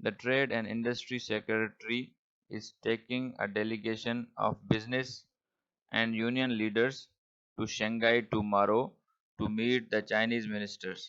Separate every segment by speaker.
Speaker 1: The Trade and Industry Secretary is taking a delegation of business and union leaders to Shanghai tomorrow to meet the Chinese ministers.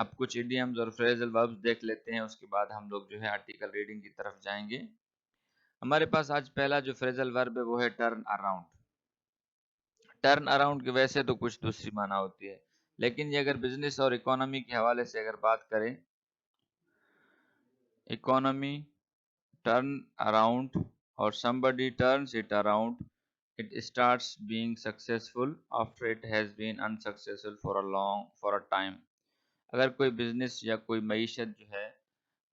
Speaker 1: اب کچھ idioms اور فریزل verbs دیکھ لیتے ہیں، اس کے بعد ہم لوگ جو ہے آرٹیکل ریڈنگ کی طرف جائیں گے۔ ہمارے پاس آج پہلا جو فریزل ورب ہے وہ ہے ٹرن اراؤنڈ۔ ٹرن اراؤنڈ کی ویسے تو کچھ دوسری معنی ہوتی ہے، لیکن یہ اگر بزنس اور اکانومی کے حوالے سے اگر بات کریں، economy turn around or somebody turns it around, it starts being successful after it has been unsuccessful for a time۔ اگر کوئی بزنس یا کوئی معیشت جو ہے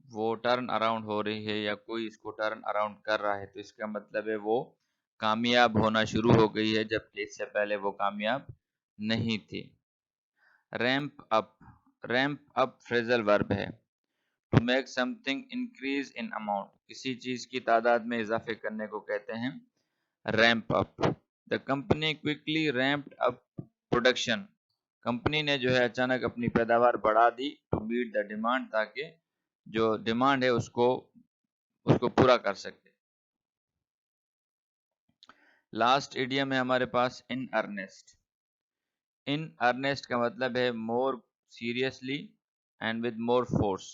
Speaker 1: وہ ٹرن اراؤنڈ ہو رہی ہے یا کوئی اس کو ٹرن اراؤنڈ کر رہا ہے تو اس کا مطلب ہے وہ کامیاب ہونا شروع ہو گئی ہے، جبکہ اس سے پہلے وہ کامیاب نہیں تھی۔ ریمپ اپ، ریمپ اپ فریزل ورب ہے۔ To make something increase in amount, کسی چیز کی تعداد میں اضافے کرنے کو کہتے ہیں ramp up. The company quickly ramped up production, company نے جو ہے اچانک اپنی پیداوار بڑھا دی ٹو میٹ دا ڈیمانڈ، تاکہ جو ڈیمانڈ ہے اس کو پورا کر سکے۔ لاسٹ ایڈیم ہے ہمارے پاس ان ارنیسٹ۔ ان ارنیسٹ کا مطلب ہے more seriously and with more force,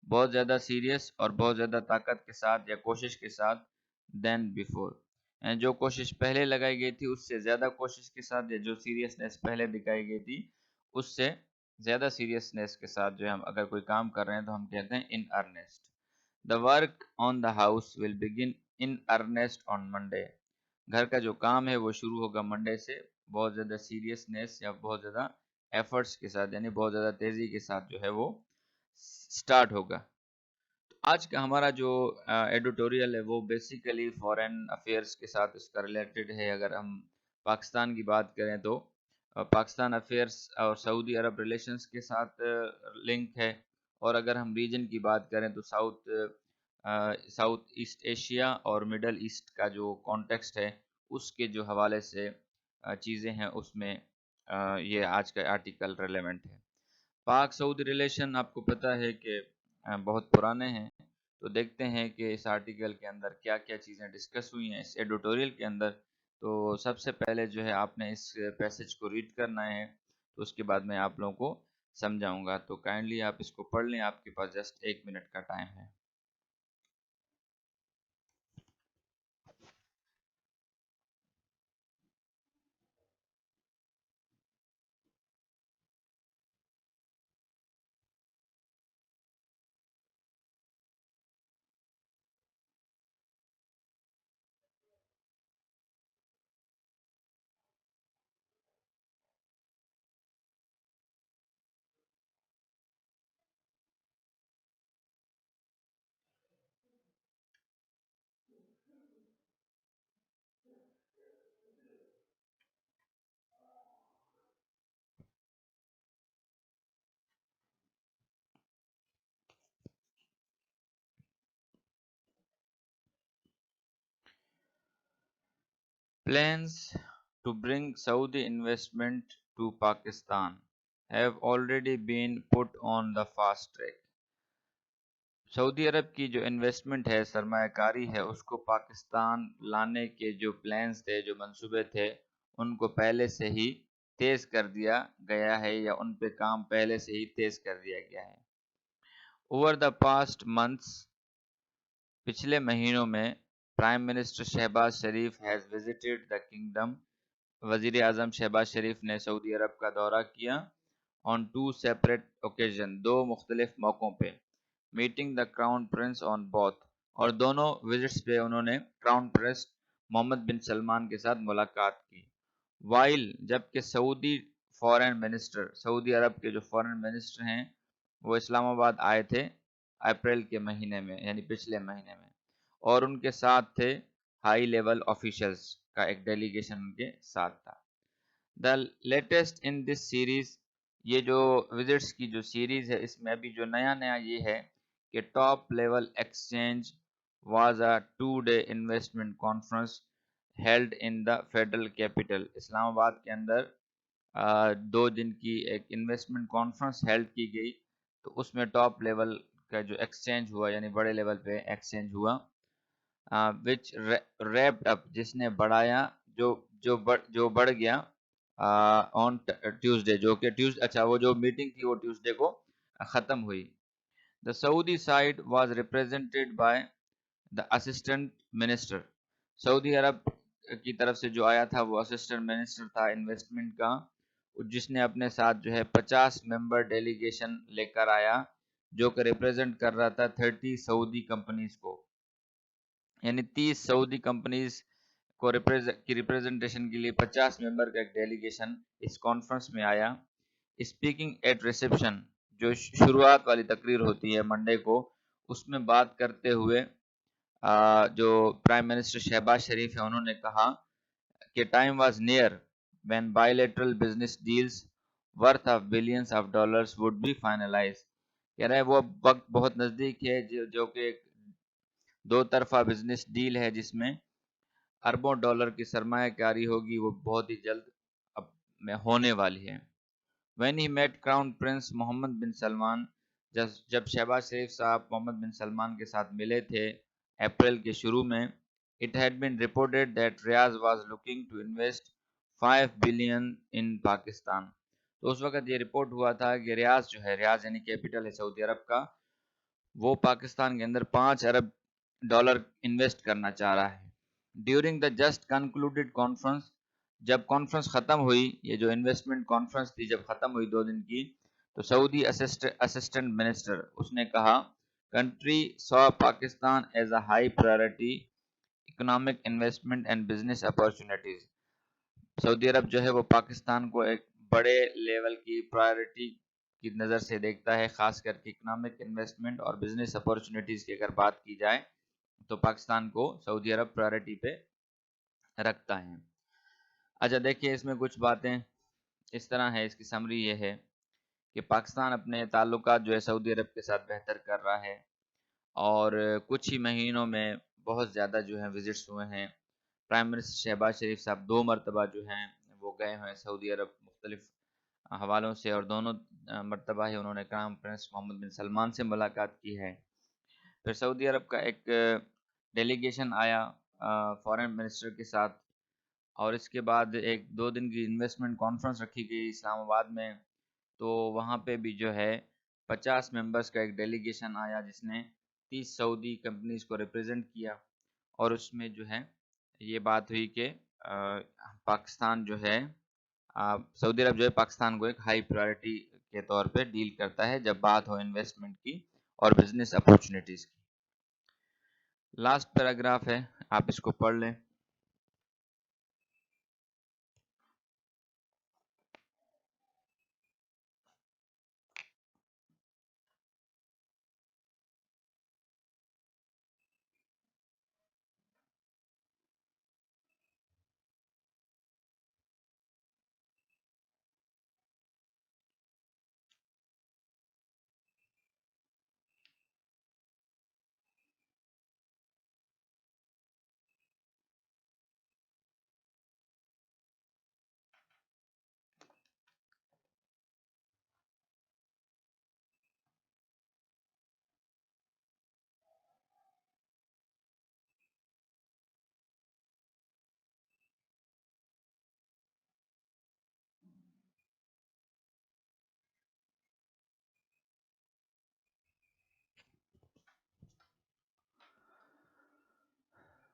Speaker 1: بہت زیادہ سیریس اور بہت زیادہ طاقت کے ساتھ یا کوشش کے ساتھ دین بیفور، جو کوشش پہلے لگائی گئی تھی اس سے زیادہ کوشش کے ساتھ، یا جو سیریسنیس پہلے دکھائی گئی تھی اس سے زیادہ سیریسنیس کے ساتھ جو ہم اگر کوئی کام کر رہے ہیں تو ہم کہتے ہیں in earnest. The work on the house will begin in earnest on Monday, گھر کا جو کام ہے وہ شروع ہوگا منڈے سے بہت زیادہ سیریسنیس یا بہت زیادہ ایفرٹس کے ساتھ، یعنی بہت زیادہ تیزی کے ساتھ جو ہے وہ سٹارٹ ہوگا۔ آج کا ہمارا جو ایڈیٹوریل ہے وہ بیسیکلی فارن افیئرس کے ساتھ اس کا ریلیٹڈ ہے۔ اگر ہم پاکستان کی بات کریں تو پاکستان افیئرس اور سعودی عرب ریلیشنز کے ساتھ لنک ہے، اور اگر ہم ریجن کی بات کریں تو ساؤتھ ایسٹ ایشیا اور مڈل ایسٹ کا جو کانٹیکسٹ ہے اس کے جو حوالے سے چیزیں ہیں اس میں یہ آج کا آرٹیکل ریلیونٹ ہے۔ پاک سعودی ریلیشن آپ کو پتہ ہے کہ بہت پرانے ہیں، تو دیکھتے ہیں کہ اس آرٹیکل کے اندر کیا کیا چیزیں ڈسکس ہوئی ہیں اس ایڈیٹوریل کے اندر۔ تو سب سے پہلے جو ہے آپ نے اس پیسج کو ریڈ کرنا ہے، تو اس کے بعد میں آپ لوگوں کو سمجھاؤں گا، تو کائنڈلی آپ اس کو پڑھ لیں، آپ کے پاس جسٹ 1 منٹ کا ٹائم ہے۔ Plans to bring Saudi investment to Pakistan have already been put on the fast track۔ سعودی عرب کی جو انویسٹمنٹ ہے، سرمایہ کاری ہے، اس کو پاکستان لانے کے جو پلانز تھے، جو منصوبے تھے، ان کو پہلے سے ہی تیز کر دیا گیا ہے، یا ان پہ کام پہلے سے ہی تیز کر دیا گیا ہے۔ اوور دا پاسٹ منتھس، پچھلے مہینوں میں prime minister Shehbaz Sharif has visited the kingdom, وزیر اعظم شہباز شریف نے سعودی عرب کا دورہ کیا آن 2 سیپریٹ اوکیزن، 2 مختلف موقعوں پہ، meeting the crown prince on both, اور دونوں وزٹس پہ انہوں نے crown prince Mohammed bin Salman کے ساتھ ملاقات کی۔ وائل، جبکہ فورن منسٹر، سعودی عرب کے جو فورن منسٹر ہیں وہ اسلام آباد آئے تھے اپریل کے مہینے میں، یعنی پچھلے مہینے میں، اور ان کے ساتھ تھے ہائی لیول آفیشلز کا ایک ڈیلیگیشن ان کے ساتھ تھا۔ The latest in this series, یہ جو وزٹس کی جو سیریز ہے اس میں ابھی جو نیا یہ ہے کہ top level exchange was a 2-day investment conference held in the federal capital, Islamabad کے اندر 2 دن کی ایک انویسٹمنٹ کانفرنس ہیلڈ کی گئی، تو اس میں ٹاپ لیول کا جو ایکسچینج ہوا، یعنی بڑے لیول پہ ایکسچینج ہوا، وچ ریپڈ اپ، جس نے بڑھایا، جو بڑھ گیا آن ٹیوزڈے، جو کہ اچھا وہ جو میٹنگ تھی وہ ٹیوزڈے کو ختم ہوئی. The Saudi side was represented by the assistant minister. سعودی عرب کی طرف سے جو آیا تھا وہ اسسٹنٹ منسٹر تھا انویسٹمنٹ کا، جس نے اپنے ساتھ جو ہے 50 ممبر ڈیلیگیشن لے کر آیا، جو کہ ریپرزینٹ کر رہا تھا 30 سعودی کمپنیز کو، یعنی 30 سعودی کمپنیز کو کی ریپرزنٹیشن کے لیے 50 ممبر کا ایک ڈیلیگیشن اس کانفرنس میں آیا. اسپیکنگ ایٹ ریسیپشن، جو شروعات والی تقریر ہوتی ہے منڈے کو، اس میں بات کرتے ہوئے جو پرائم منسٹر شہباز شریف ہیں انہوں نے کہا کہ time was near when bilateral business deals worth of billions of dollars would be finalise. کہہ رہے ہیں وہ وقت بہت نزدیک ہے جو کہ دو طرفہ بزنس ڈیل ہے جس میں اربوں ڈالر کی سرمایہ کاری ہوگی، وہ بہت ہی جلد اب میں ہونے والی ہے. When he met crown prince Mohammed bin Salman, جب شہباز شریف صاحب محمد بن سلمان کے ساتھ ملے تھے اپریل کے شروع میں، it had been reported that Riyadh was looking to invest 5 billion in Pakistan. تو اس وقت یہ رپورٹ ہوا تھا کہ ریاض جو ہے، ریاض یعنی کیپٹل ہے سعودی عرب کا، وہ پاکستان کے اندر 5 ارب ڈالر انویسٹ کرنا چاہ رہا ہے. During the just concluded conference, جب کانفرنس ختم ہوئی، یہ جو انویسٹمنٹ کانفرنس تھی جب ختم ہوئی 2 دن کی، تو سعودی اسسٹنٹ منسٹر اس نے کہا country so Pakistan as a high priority economic investment and business opportunities. سعودی عرب جو ہے وہ پاکستان کو ایک بڑے لیول کی پرائرٹی کی نظر سے دیکھتا ہے، خاص کر کے اکنامک انویسٹمنٹ اور بزنس اپارچونیٹیز کی اگر بات کی جائے تو پاکستان کو سعودی عرب پرائرٹی پہ رکھتا ہے. اچھا دیکھیے اس میں کچھ باتیں اس طرح ہے، اس کی سمری یہ ہے کہ پاکستان اپنے تعلقات جو ہے سعودی عرب کے ساتھ بہتر کر رہا ہے، اور کچھ ہی مہینوں میں بہت زیادہ جو ہیں وزٹس ہوئے ہیں. پرائم منسٹر شہباز شریف صاحب 2 مرتبہ جو ہیں وہ گئے ہوئے ہیں سعودی عرب مختلف حوالوں سے، اور دونوں مرتبہ ہی انہوں نے crown prince Mohammed bin Salman سے ملاقات کی ہے. پھر سعودی عرب کا ایک ڈیلیگیشن آیا فارن منسٹر کے ساتھ، اور اس کے بعد ایک 2 دن کی انویسٹمنٹ کانفرنس رکھی گئی اسلام آباد میں. تو وہاں پہ بھی جو ہے 50 ممبرز کا ایک ڈیلیگیشن آیا جس نے 30 سعودی کمپنیز کو ریپرزینٹ کیا، اور اس میں جو ہے یہ بات ہوئی کہ پاکستان جو ہے سعودی عرب جو ہے پاکستان کو ایک ہائی پرائرٹی کے طور پہ ڈیل کرتا ہے جب بات ہو انویسٹمنٹ کی اور بزنس اپورچونیٹیز کی. لاسٹ پیراگراف ہے، آپ اس کو پڑھ لیں.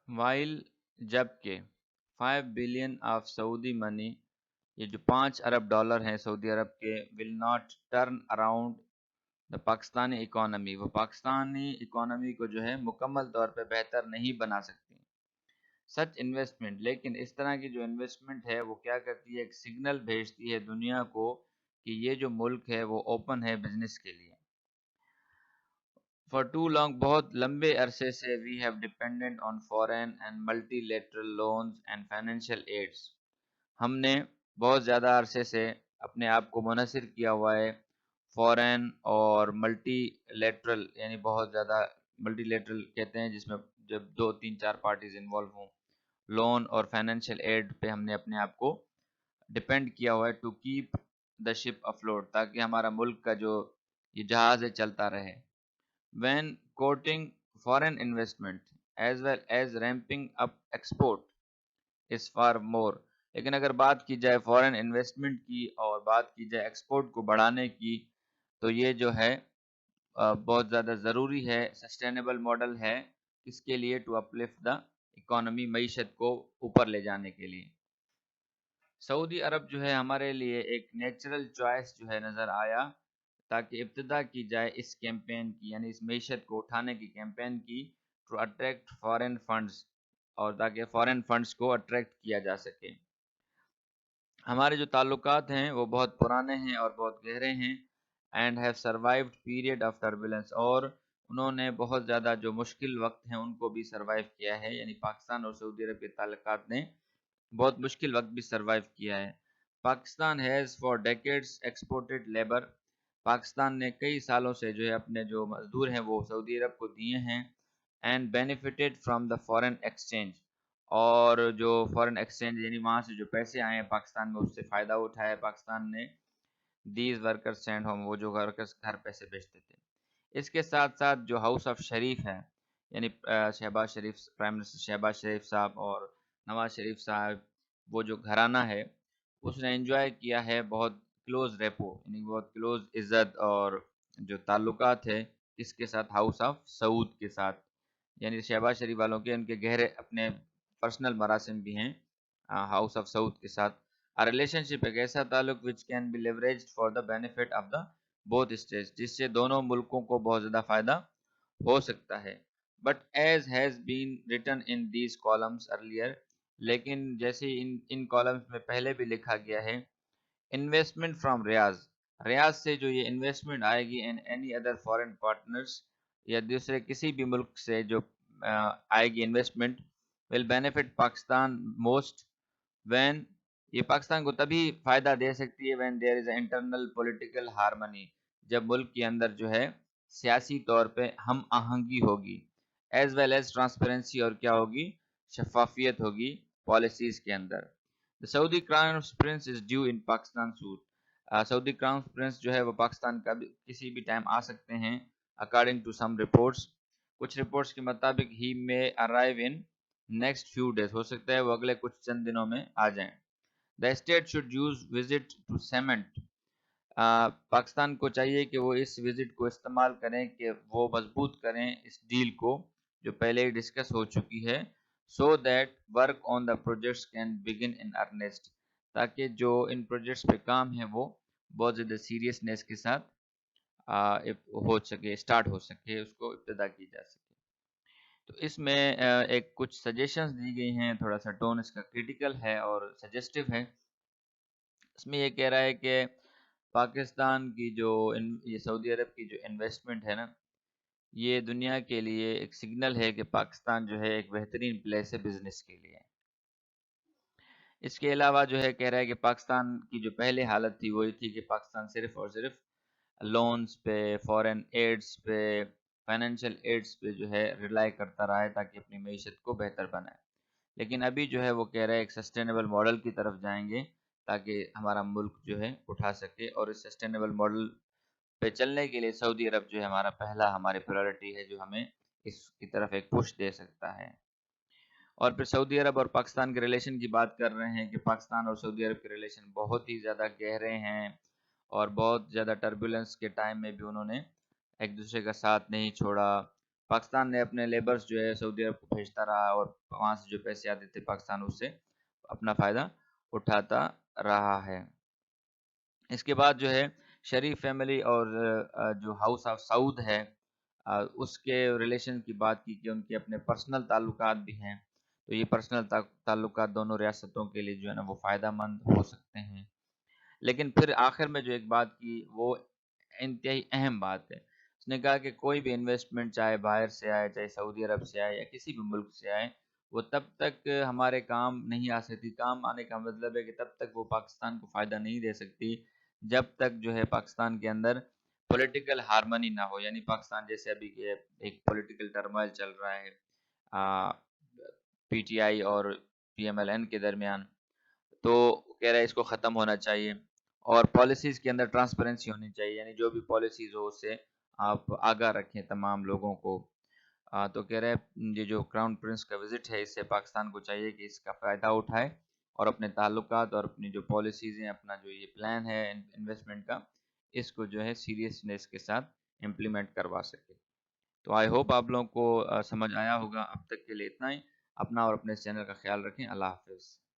Speaker 1: وائل جبکہ 5 بلین آف سعودی منی، یہ جو 5 ارب ڈالر ہیں سعودی عرب کے، will not turn around the Pakistani economy, وہ پاکستانی اکانومی کو جو ہے مکمل طور پہ بہتر نہیں بنا سکتی. سچ انویسٹمنٹ، لیکن اس طرح کی جو انویسٹمنٹ ہے وہ کیا کرتی ہے، ایک سگنل بھیجتی ہے دنیا کو کہ یہ جو ملک ہے وہ اوپن ہے بزنس کے لیے. For too long، بہت لمبے عرصے سے we have depended on foreign and multilateral loans and financial aids، ہم نے بہت زیادہ عرصے سے اپنے آپ کو منحصر کیا ہوا ہے فورین اور ملٹی لیٹرل، یعنی بہت زیادہ ملٹی لیٹرل کہتے ہیں جس میں جب 2 3 4 پارٹیز انوالو ہوں، لون اور فائنینشیل ایڈ پہ ہم نے اپنے آپ کو ڈپینڈ کیا ہوا ہے to keep the ship afloat, تاکہ ہمارا ملک کا جو یہ جہاز ہے چلتا رہے. when quoting foreign investment as well as ramping up export is far more، لیکن اگر بات کی جائے فورن انویسٹمنٹ کی اور بات کی جائے ایکسپورٹ کو بڑھانے کی، تو یہ جو ہے بہت زیادہ ضروری ہے، سسٹینیبل ماڈل ہے اس کے لیے ٹو اپلفٹ دا اکانومی، معیشت کو اوپر لے جانے کے لیے۔ سعودی عرب جو ہے ہمارے لیے ایک نیچرل چوائس جو ہے نظر آیا، تاکہ ابتدا کی جائے اس کیمپین کی، یعنی اس معیشت کو اٹھانے کی کیمپین کی، ٹو اٹریکٹ فارن فنڈز، اور تاکہ فارن فنڈز کو اٹریکٹ کیا جا سکے۔ ہمارے جو تعلقات ہیں وہ بہت پرانے ہیں اور بہت گہرے ہیں، and have survived period of turbulence, اور انہوں نے بہت زیادہ جو مشکل وقت ہیں ان کو بھی سروائیو کیا ہے، یعنی پاکستان اور سعودی عرب کے تعلقات نے بہت مشکل وقت بھی سروائیو کیا ہے۔ Pakistan has for decades exported labour, Pakistan نے کئی سالوں سے جو ہے اپنے جو مزدور ہیں وہ سعودی عرب کو دیے ہیں، and benefited from the foreign exchange, اور جو فارن ایکسچینج یعنی وہاں سے جو پیسے آئے ہیں پاکستان میں اس سے فائدہ اٹھایا ہے پاکستان نے۔ دیز ورکر سینڈ ہوم، وہ جو ورکرز گھر پیسے بھیجتے تھے۔ اس کے ساتھ ساتھ جو ہاؤس آف شریف ہے، یعنی شہباز شریف، پرائم منسٹر شہباز شریف صاحب اور نواز شریف صاحب، وہ جو گھرانہ ہے اس نے انجوائے کیا ہے بہت کلوز ریپو، یعنی بہت کلوز عزت اور جو تعلقات ہے اس کے ساتھ، ہاؤس آف سعود کے ساتھ، یعنی شہباز شریف والوں کے ان کے گہرے اپنے پرسنل مراسم بھی ہیں ہاؤس آف سعود کے ساتھ۔ ریلیشن شپ ایک ایسا تعلق which can be leveraged for the benefit of the both states، جس سے دونوں ملکوں کو بہت زیادہ فائدہ ہو سکتا ہے۔ But as has been written in these columns earlier, لیکن جیسے ان کالمس میں پہلے بھی لکھا گیا ہے، انویسٹمنٹ فرام ریاض سے جو یہ انویسٹمنٹ آئے گی in any other foreign partners, یا دوسرے کسی بھی ملک سے جو آئے گی investment, will benefit Pakistan most when, یہ پاکستان کو تبھی فائدہ دے سکتی ہے when there is a internal political harmony, جب ملک کے اندر جو ہے سیاسی طور پہ ہم آہنگی ہوگی، ایز ویل ایز ٹرانسپیرنسی، اور کیا ہوگی، شفافیت ہوگی پالیسیز کے اندر۔ The Saudi Crown Prince is due in Pakistan soon، Saudi crown prince جو ہے وہ پاکستان کا کسی بھی ٹائم آ سکتے ہیں، اکارڈنگ ٹو سم رپورٹس، کچھ رپورٹس کے مطابق he may arrive in next few days, ہو سکتا ہے وہ اگلے کچھ چند دنوں میں آ جائیں۔ The state should use visit to cement, Pakistan کو چاہیے کہ وہ اس وزٹ کو استعمال کریں کہ وہ مضبوط کریں اس ڈیل کو جو پہلے ہی ڈسکس ہو چکی ہے، so that work on the projects can begin in earnest, تاکہ جو ان پروجیکٹس پہ کام ہے وہ بہت زیادہ سیریسنیس کے ساتھ ہو سکے، اسٹارٹ ہو سکے، اس کو ابتدا کی جا سکے۔ تو اس میں ایک کچھ سجیشنز دی گئی ہیں، تھوڑا سا ٹون اس کا کریٹیکل ہے اور سجیسٹیو ہے۔ اس میں یہ کہہ رہا ہے کہ پاکستان کی جو یہ سعودی عرب کی جو انویسٹمنٹ ہے نا، یہ دنیا کے لیے ایک سگنل ہے کہ پاکستان جو ہے ایک بہترین پلیس ہے بزنس کے لیے۔ اس کے علاوہ جو ہے کہہ رہا ہے کہ پاکستان کی جو پہلے حالت تھی وہ یہ تھی کہ پاکستان صرف اور صرف لونز پہ، فورن ایڈز پہ، فائنینشیل ایڈز پہ جو ہے ریلائی کرتا رہا ہے تاکہ اپنی معیشت کو بہتر بنائے، لیکن ابھی جو ہے وہ کہہ رہا ہے ایک سسٹینیبل ماڈل کی طرف جائیں گے تاکہ ہمارا ملک جو ہے اٹھا سکے، اور اس سسٹینیبل ماڈل پہ چلنے کے لیے سعودی عرب جو ہے ہمارا پہلا ہماری پرائورٹی ہے جو ہمیں اس کی طرف ایک پش دے سکتا ہے۔ اور پھر سعودی عرب اور پاکستان کے ریلیشن کی بات کر رہے ہیں کہ پاکستان اور سعودی عرب کے ریلیشن بہت ہی زیادہ گہرے ہیں، اور بہت زیادہ ٹربولنس کے ٹائم میں بھی انہوں نے ایک دوسرے کا ساتھ نہیں چھوڑا۔ پاکستان نے اپنے لیبرز جو ہے سعودی عرب کو بھیجتا رہا، اور وہاں سے جو پیسے آتے تھے پاکستان اس سے اپنا فائدہ اٹھاتا رہا ہے۔ اس کے بعد جو ہے شریف فیملی اور جو ہاؤس آف سعود ہے اس کے ریلیشن کی بات کی کہ ان کے اپنے پرسنل تعلقات بھی ہیں، تو یہ پرسنل تعلقات دونوں ریاستوں کے لیے جو ہے نا وہ فائدہ مند ہو سکتے ہیں۔ لیکن پھر آخر میں جو ایک بات کی وہ انتہائی اہم بات ہے، اس نے کہا کہ کوئی بھی انویسٹمنٹ چاہے باہر سے آئے، چاہے سعودی عرب سے آئے یا کسی بھی ملک سے آئے، وہ تب تک ہمارے کام نہیں آ سکتی۔ کام آنے کا مطلب ہے کہ تب تک وہ پاکستان کو فائدہ نہیں دے سکتی جب تک جو ہے پاکستان کے اندر پولیٹیکل ہارمنی نہ ہو، یعنی پاکستان جیسے ابھی کے ایک پولیٹیکل ٹرمائل چل رہا ہے پی ٹی آئی اور پی ایم ایل این کے درمیان، تو کہہ رہا ہے اس کو ختم ہونا چاہیے، اور پالیسیز کے اندر ٹرانسپیرنسی ہونی چاہیے، یعنی جو بھی پالیسیز ہو اس سے آپ آگاہ رکھیں تمام لوگوں کو۔ تو کہہ رہے ہیں یہ جو کراؤن پرنس کا وزٹ ہے اس سے پاکستان کو چاہیے کہ اس کا فائدہ اٹھائے اور اپنے تعلقات اور اپنی جو پالیسیز ہیں، اپنا جو یہ پلان ہے انویسٹمنٹ کا، اس کو جو ہے سیریسنیس کے ساتھ امپلیمنٹ کروا سکے۔ تو آئی ہوپ آپ لوگوں کو سمجھ آیا ہوگا۔ اب تک کے لیے اتنا ہی۔ اپنا اور اپنے چینل کا خیال رکھیں۔ اللہ حافظ۔